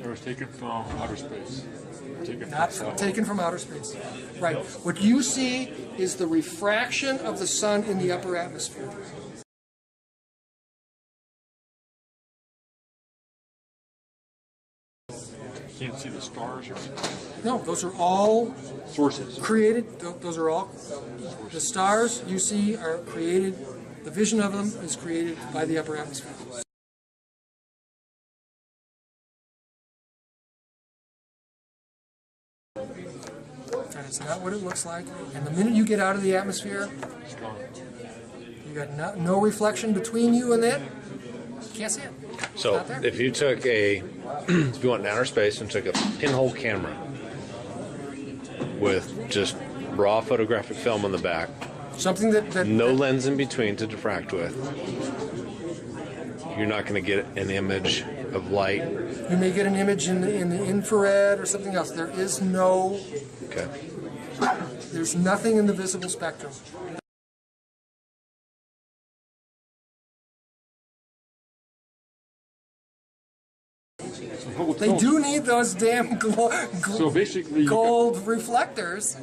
It was taken from outer space. Taken from outer space. Right. What you see is the refraction of the sun in the upper atmosphere. You can't see the stars or anything. No, those are all Sources. created. Those are all the stars you see are created. The vision of them is created by the upper atmosphere. And it's not what it looks like. And the minute you get out of the atmosphere, It's gone. you got no reflection between you and that. You can't see it. It's So not there. if you took if you went in outer space and took a pinhole camera with just raw photographic film on the back, Something that no lens in between to diffract with, you're not going to get an image of light. you may get an image in the infrared or something else. There is no. Okay. There's nothing in the visible spectrum. They do need those damn So basically, you gold reflectors.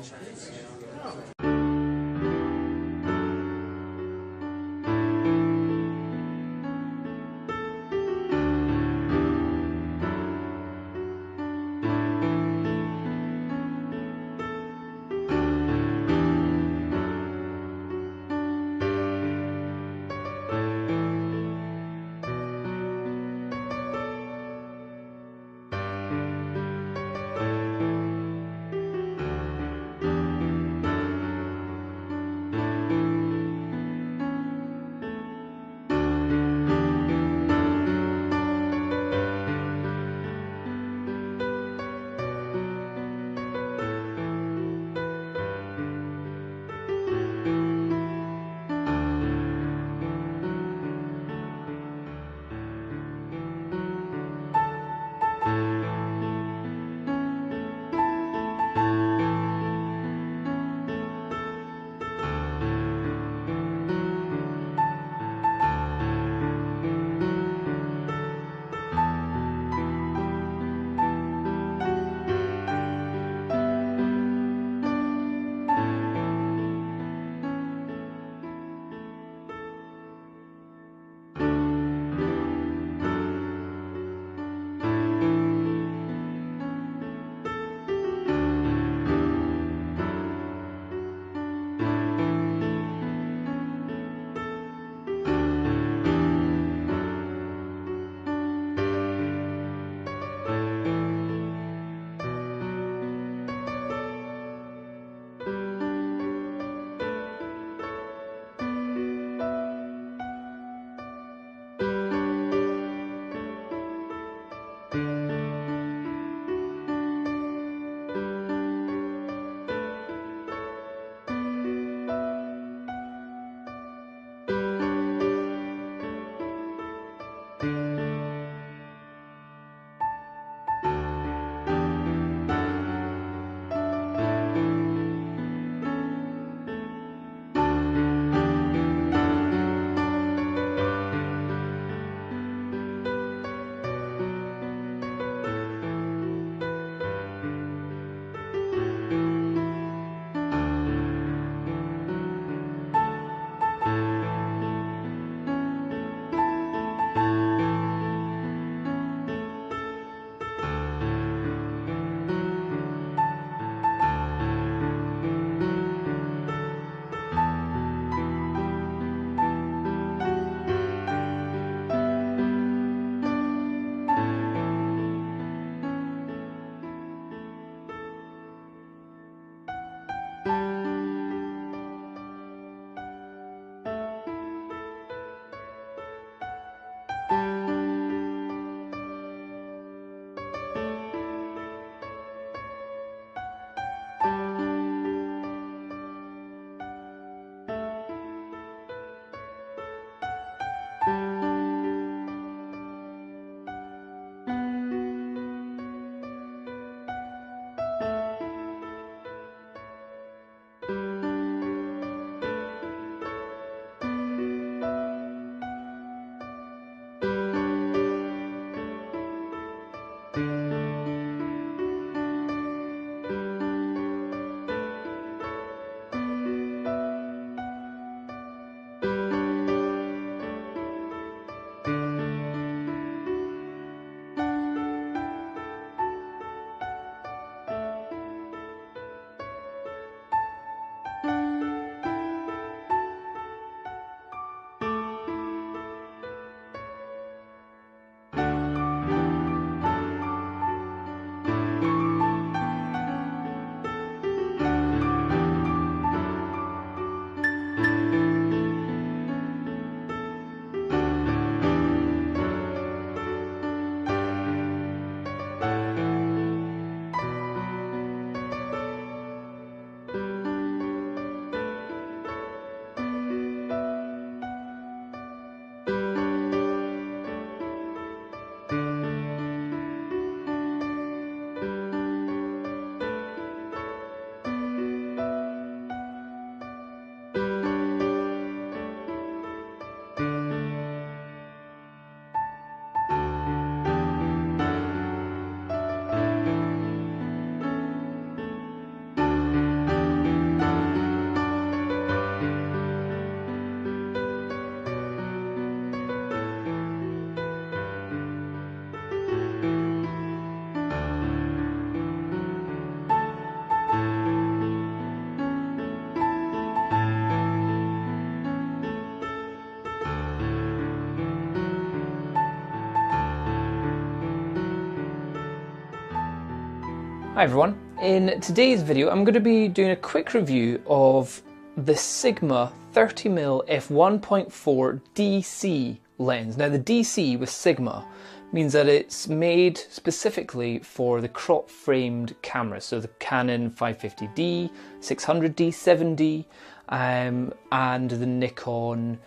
Hi everyone, in today's video I'm going to be doing a quick review of the Sigma 30mm f1.4 DC lens. Now the DC with Sigma means that it's made specifically for the crop framed cameras, so the Canon 550D, 600D, 7D and the Nikon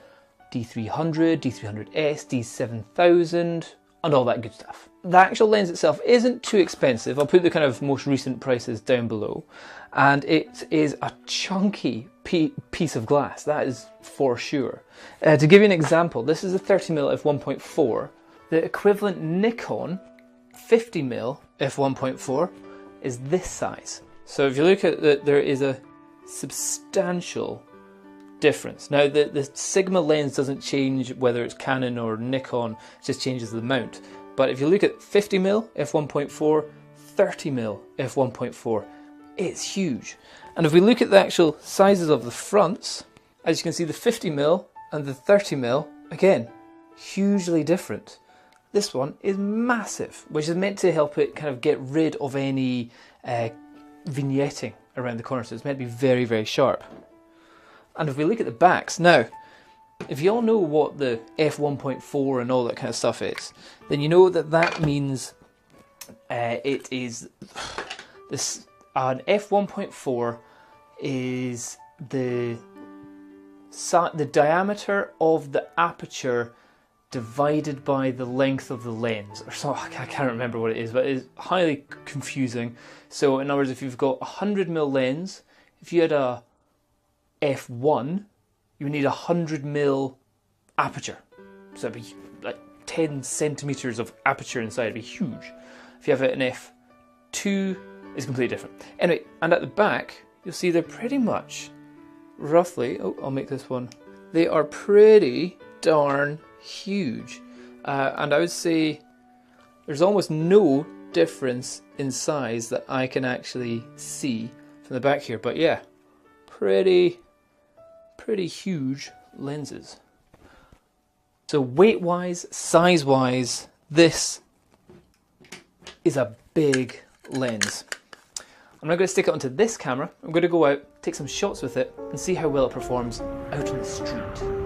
D300, D300S, D7000 and all that good stuff. The actual lens itself isn't too expensive. I'll put the kind of most recent prices down below, and it is a chunky piece of glass, that is for sure. To give you an example, this is a 30mm f1.4. The equivalent Nikon 50mm f1.4 is this size. So if you look at that, there is a substantial difference. Now the Sigma lens doesn't change whether it's Canon or Nikon, it just changes the mount. But if you look at 50mm f1.4, 30mm f1.4, it's huge. And if we look at the actual sizes of the fronts, as you can see, the 50mm and the 30mm, again, hugely different. This one is massive, which is meant to help it kind of get rid of any vignetting around the corners. So it's meant to be very, very sharp. And if we look at the backs, now, if you all know what the f1.4 and all that kind of stuff is, then you know that that means it is this. An f1.4 is the diameter of the aperture divided by the length of the lens, or so. I can't remember what it is, but it's highly confusing. So in other words, if you've got a 100mm lens, if you had a f1, you need a 100mm aperture. So it'd be like 10 centimeters of aperture inside, it'd be huge. If you have an f2, it's completely different. Anyway, and at the back, you'll see they're pretty much, roughly, oh, I'll make this one, they are pretty darn huge. And I would say there's almost no difference in size that I can actually see from the back here. But yeah, pretty huge lenses. So weight-wise, size-wise, this is a big lens. I'm not going to stick it onto this camera. I'm going to go out, take some shots with it, and see how well it performs out in the street.